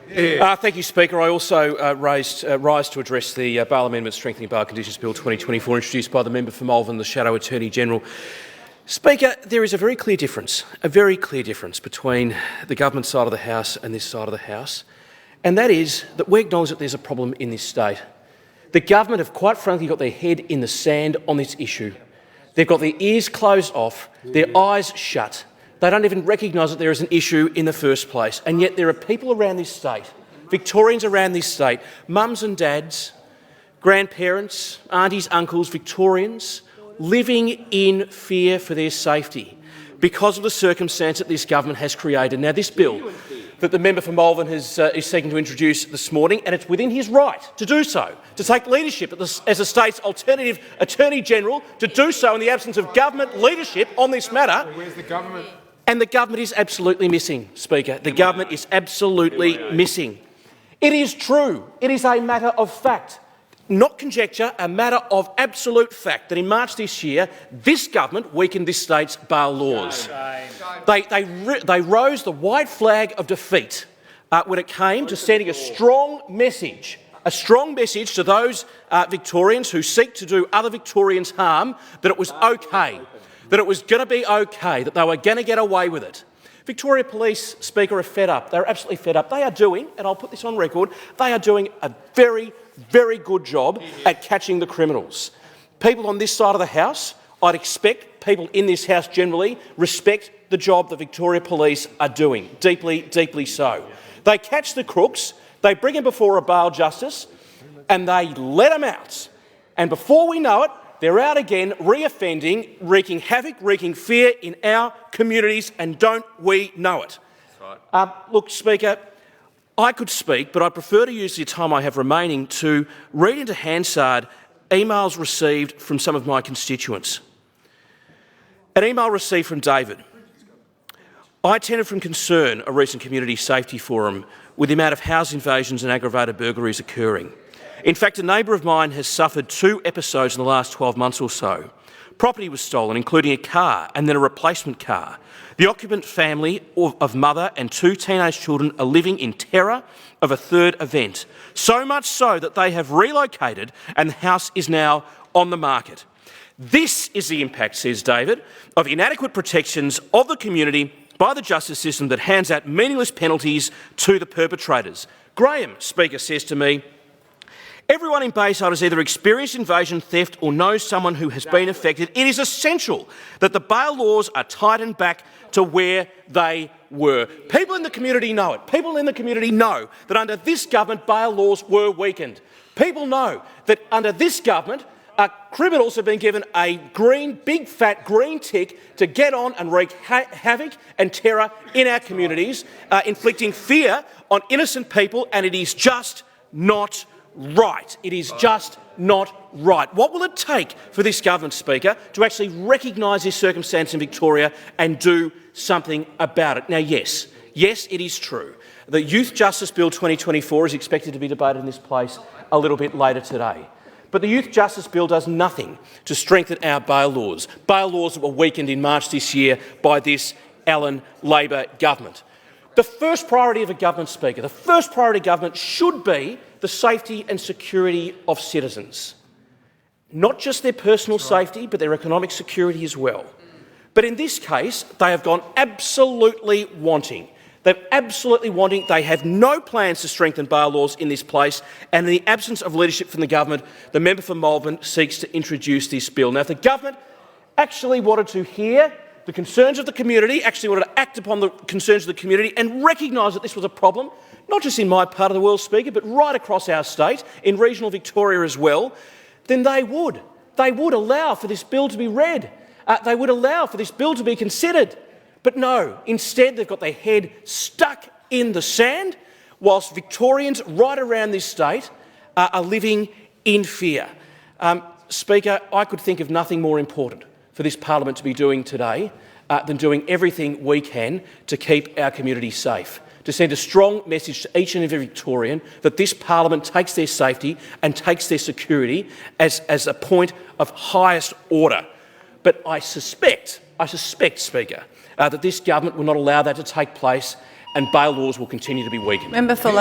Thank you, Speaker. I also rise to address the Bail Amendment Strengthening Bail Conditions Bill 2024 introduced by the member for Malvern, the Shadow Attorney-General. Speaker, there is a very clear difference between the government side of the House and this side of the House, and that is that we acknowledge that there's a problem in this state. The government have quite frankly got their head in the sand on this issue. They've got their ears closed off, their eyes shut. They don't even recognise that there is an issue in the first place, and yet there are people around this state, Victorians around this state, mums and dads, grandparents, aunties, uncles, Victorians, living in fear for their safety because of the circumstance that this government has created. Now, this bill that the member for Malvern is seeking to introduce this morning, and it's within his right to do so, to take leadership as the state's alternative Attorney-General, to do so in the absence of government leadership on this matter. Where's the government? And the government is absolutely missing, Speaker. The government is absolutely missing. It is true. It is a matter of fact, not conjecture, a matter of absolute fact that in March this year, this government weakened this state's bail laws. They rose the white flag of defeat when it came to sending a strong message to those Victorians who seek to do other Victorians harm, that it was okay, that it was going to be okay, that they were going to get away with it. Victoria Police, Speaker, are fed up. They're absolutely fed up. They are doing, and I'll put this on record, they are doing a very, very good job at catching the criminals. People on this side of the House, I'd expect people in this House generally, respect the job the Victoria Police are doing, deeply, deeply so. They catch the crooks, they bring them before a bail justice, and they let them out. And before we know it, they're out again, re-offending, wreaking havoc, wreaking fear in our communities, and don't we know it? Right. Look, Speaker, I could speak, but I prefer to use the time I have remaining to read into Hansard emails received from some of my constituents. An email received from David. I attended from concern a recent community safety forum with the amount of house invasions and aggravated burglaries occurring. In fact, a neighbour of mine has suffered 2 episodes in the last 12 months or so. Property was stolen, including a car and then a replacement car. The occupant family of mother and 2 teenage children are living in terror of a third event, so much so that they have relocated and the house is now on the market. This is the impact, says David, of inadequate protections of the community by the justice system that hands out meaningless penalties to the perpetrators. Graham, Speaker, says to me, everyone in Bayside has either experienced invasion, theft or knows someone who has been affected. It is essential that the bail laws are tightened back to where they were. People in the community know it. People in the community know that under this government, bail laws were weakened. People know that under this government, criminals have been given a big fat green tick to get on and wreak havoc and terror in our communities, inflicting fear on innocent people, and it is just not right. It is just not right. What will it take for this government, Speaker, to actually recognise this circumstance in Victoria and do something about it? Now, yes, it is true. The Youth Justice Bill 2024 is expected to be debated in this place a little bit later today. But the Youth Justice Bill does nothing to strengthen our bail laws that were weakened in March this year by this Allan Labor government. The first priority of a government, Speaker, the first priority of government should be the safety and security of citizens. Not just their personal safety, but their economic security as well. But in this case, they have gone absolutely wanting. They have no plans to strengthen bail laws in this place, and in the absence of leadership from the government, the member for Malvern seeks to introduce this bill. Now, if the government actually wanted to hear the concerns of the community, actually wanted to act upon the concerns of the community and recognise that this was a problem, not just in my part of the world, Speaker, but right across our state, in regional Victoria as well, then they would. They would allow for this bill to be read. They would allow for this bill to be considered. But no, instead they've got their head stuck in the sand, whilst Victorians right around this state are living in fear. Speaker, I could think of nothing more important for this parliament to be doing today than doing everything we can to keep our community safe, to send a strong message to each and every Victorian that this parliament takes their safety and takes their security as a point of highest order. But I suspect, Speaker, that this government will not allow that to take place, and bail laws will continue to be weakened. Member for